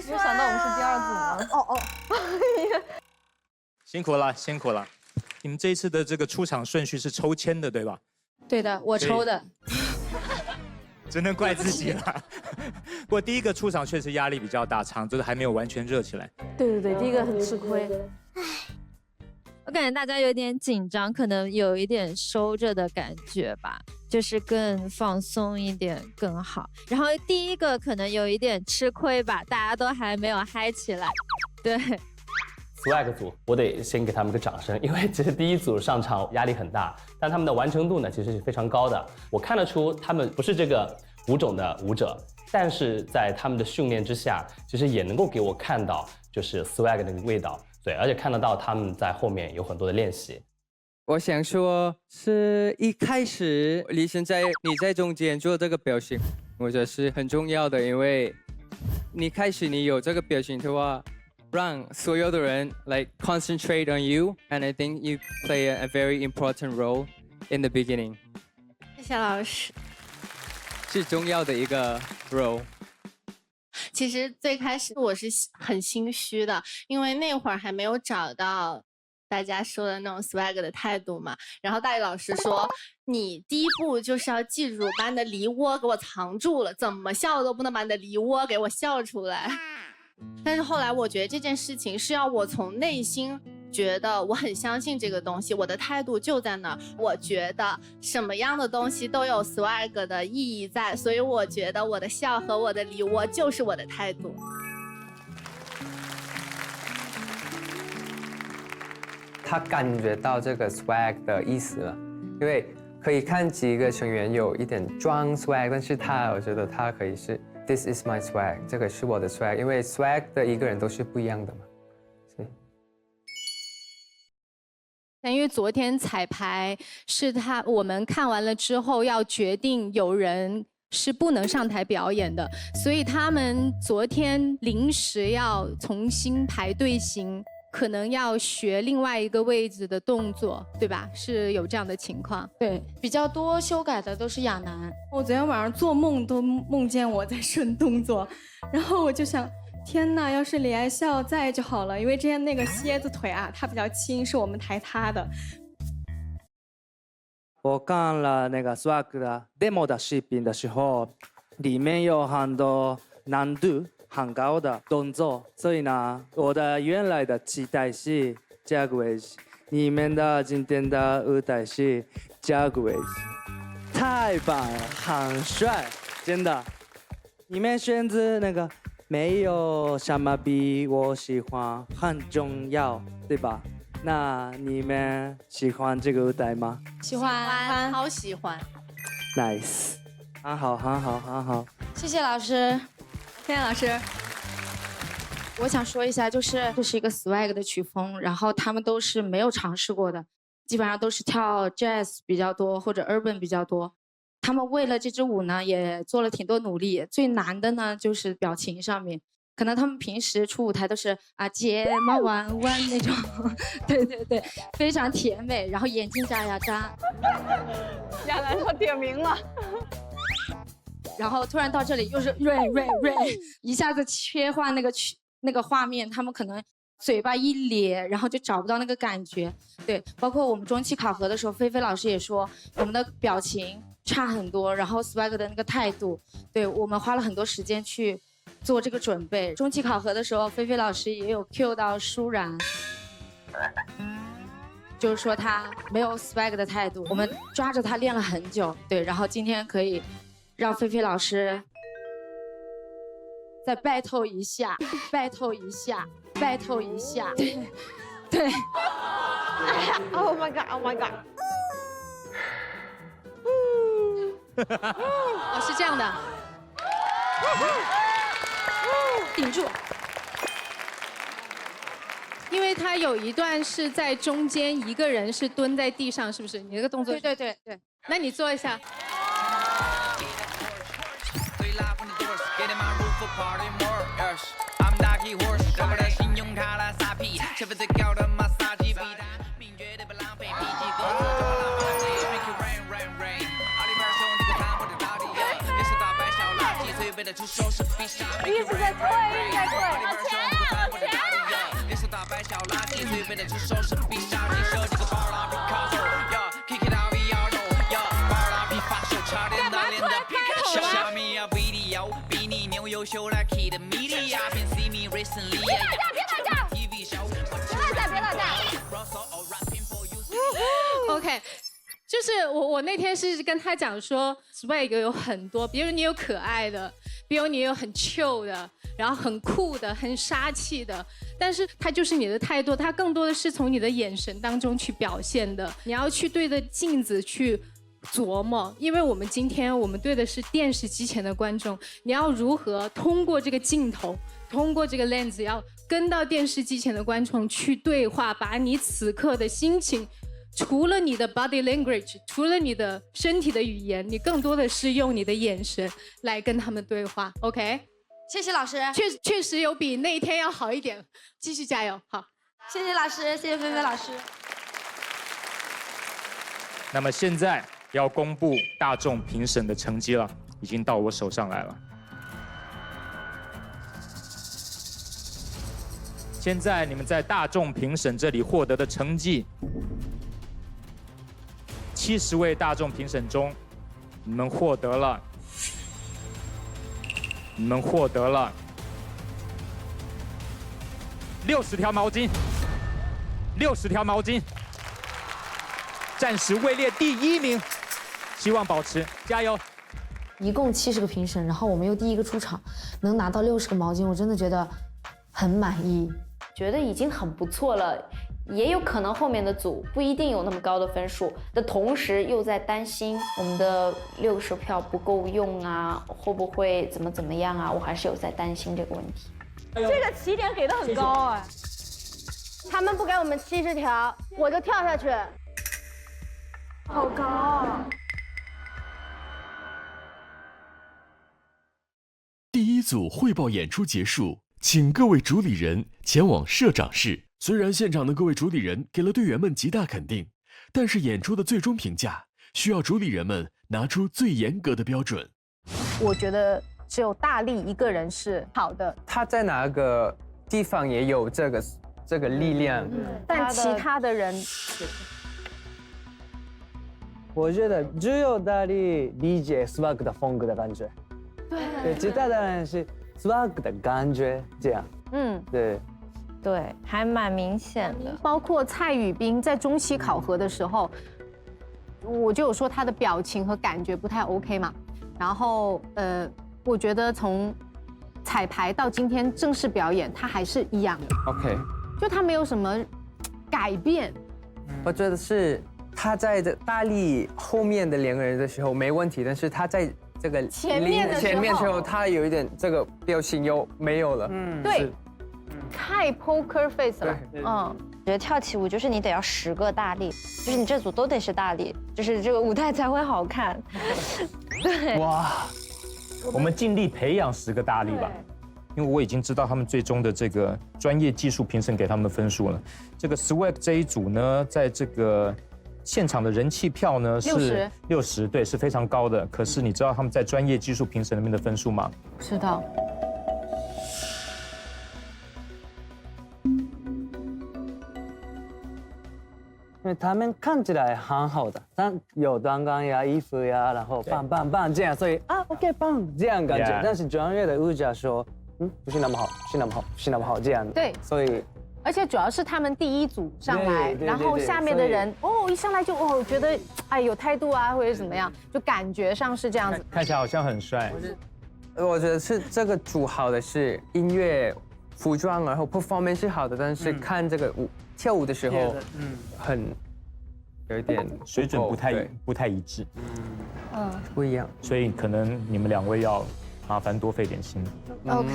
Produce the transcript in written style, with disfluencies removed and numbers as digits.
没想到我们是第二组呢。哦，辛苦了，辛苦了。你们这一次的这个出场顺序是抽签的，对吧？对的，我抽的。只能怪自己了。不过第一个出场确实压力比较大，场子还没有完全热起来。对，第一个很吃亏。我感觉大家有点紧张，可能有一点收着的感觉吧，就是更放松一点更好。然后第一个可能有一点吃亏吧，大家都还没有嗨起来。对。swag 组，我得先给他们个掌声，因为其实第一组上场压力很大，但他们的完成度呢其实是非常高的。我看得出他们不是这个舞种的舞者，但是在他们的训练之下，其实也能够给我看到就是 swag 的味道，对，而且看得到他们在后面有很多的练习。我想说，是一开始你在中间做这个表情，我觉得是很重要的，因为你有这个表情的话。让所有的人 like concentrate on you, and I think you play a very important role in the beginning. 谢谢老师，是重要的一个 role。其实最开始我是很心虚的，因为那会儿还没有找到大家说的那种 swag 的态度嘛。然后大宇老师说，你第一步就是要记住把你的梨窝给我藏住了，怎么笑都不能把你的梨窝给我笑出来。但是后来我觉得这件事情是要我从内心觉得我很相信这个东西，我的态度就在那儿。我觉得什么样的东西都有 swag 的意义在，所以我觉得我的笑和我的梨窝就是我的态度。他感觉到这个 swag 的意思了，因为可以看几个成员有一点装 swag， 但是我觉得他可以是 This is my swag， 这个是我的 swag， 因为 swag 的一个人都是不一样的嘛。因为昨天彩排是我们看完了之后要决定有人是不能上台表演的，所以他们昨天临时要重新排队形，可能要学另外一个位置的动作，对吧？是有这样的情况。对，比较多修改的都是亚楠。我昨天晚上做梦都梦见我在顺动作，然后我就想，天哪，要是李爱笑在就好了，因为之前那个蝎子腿啊，他比较轻，是我们抬他的。我看了那个 swag 的 demo 的视频的时候，里面有很多难度很高的动作，所以呢，我的原来的期待是 Jaguars， 你们的今天的舞台是 Jaguars， 太棒了，很帅，真的。你们选择那个没有什么比我喜欢很重要，对吧？那你们喜欢这个舞台吗？喜欢，好喜欢。Nice， 很好，很好，很好。谢谢老师，谢谢老师。我想说一下，就是这是一个 swag 的曲风，然后他们都是没有尝试过的，基本上都是跳 jazz 比较多或者 urban 比较多。他们为了这支舞呢，也做了挺多努力。最难的呢，就是表情上面。可能他们平时出舞台都是睫毛弯弯那种，对对对，非常甜美，然后眼睛眨呀眨。亚楠说点名了，然后突然到这里又是瑞，一下子切换那个画面，他们可能嘴巴一咧，然后就找不到那个感觉。对，包括我们中期考核的时候，菲菲老师也说我们的表情差很多，然后 swag 的那个态度，对我们花了很多时间去做这个准备。中期考核的时候，菲菲老师也有 cue 到舒然，就是说他没有 swag 的态度，我们抓着他练了很久。对，然后今天可以让菲菲老师再 battle 一下，对对。哎呀 ，Oh my God，Oh my God。哦，是这样的。顶住，因为他有一段是在中间，一个人是蹲在地上，是不是？你那个动作？对，那你做一下。一直在退，一直在退，往前啊，往前啊！干嘛突然开口了？别打架！ OK， 就是我那天是跟他讲说 ，swag 有很多，比如你有可爱的，比如你有很 chill 的，然后很酷的，很杀气的，但是它就是你的态度，它更多的是从你的眼神当中去表现的。你要去对着镜子去琢磨，因为我们今天我们对的是电视机前的观众，你要如何通过这个镜头，通过这个 lens， 要跟到电视机前的观众去对话，把你此刻的心情。 除了你的 body language， 除了你的身体的语言，你更多的是用你的眼神来跟他们对话。OK， 谢谢老师，确实有比那一天要好一点，继续加油。好，谢谢老师，谢谢菲菲老师。那么现在要公布大众评审的成绩了，已经到我手上来了。现在你们在大众评审这里获得的成绩。 70位大众评审中，你们获得了60条毛巾，60条毛巾，暂时位列第1名，希望保持，加油！一共70个评审，然后我们又第一个出场，能拿到60个毛巾，我真的觉得很满意，觉得已经很不错了。 也有可能后面的组不一定有那么高的分数的同时，又在担心我们的60票不够用啊，会不会怎么样啊？我还是有在担心这个问题。这个起点给的很高哎，他们不给我们70条，我就跳下去，好高啊！第一组汇报演出结束，请各位主理人前往社长室。 虽然现场的各位主理人给了队员们极大肯定，但是演出的最终评价需要主理人们拿出最严格的标准。我觉得只有大力一个人是好的，他在哪个地方也有这个力量，但其他的人，我觉得只有大力理解 swag 的风格的感觉，对，其他的人是 swag 的感觉这样，对。 对，还蛮明显的。包括蔡宇斌在中期考核的时候，我就有说他的表情和感觉不太 OK 嘛。然后我觉得从彩排到今天正式表演，他还是一样的。OK， 就他没有什么改变。我觉得是他在大力后面的2个人的时候没问题，但是他在这个前面的时候，他有一点这个表情又没有了。对。 太 poker face 了，我觉得跳起舞就是你得要10个大力，就是你这组都得是大力，就是这个舞台才会好看。对，哇，我们尽力培养10个大力吧，因为我已经知道他们最终的这个专业技术评审给他们的分数了。这个 swag 这一组呢，在这个现场的人气票呢是60，对，是非常高的。可是你知道他们在专业技术评审那边的分数吗？知道。 因为他们看起来很好的，但有灯光呀、衣服呀，然后棒棒棒这样，所以OK 棒这样感觉。但是专业的舞者说，不是那么好，不是那么好，不是那么好这样的。对，所以而且主要是他们第一组上来，然后下面的人一上来就觉得有态度啊，或者怎么样，就感觉上是这样子。看起来好像很帅。我觉得是这个组好的是音乐、服装，然后 performance 是好的，但是看这个跳舞的时候，很有一点水准不太一致，不一样，所以可能你们2位要麻烦多费点心。OK，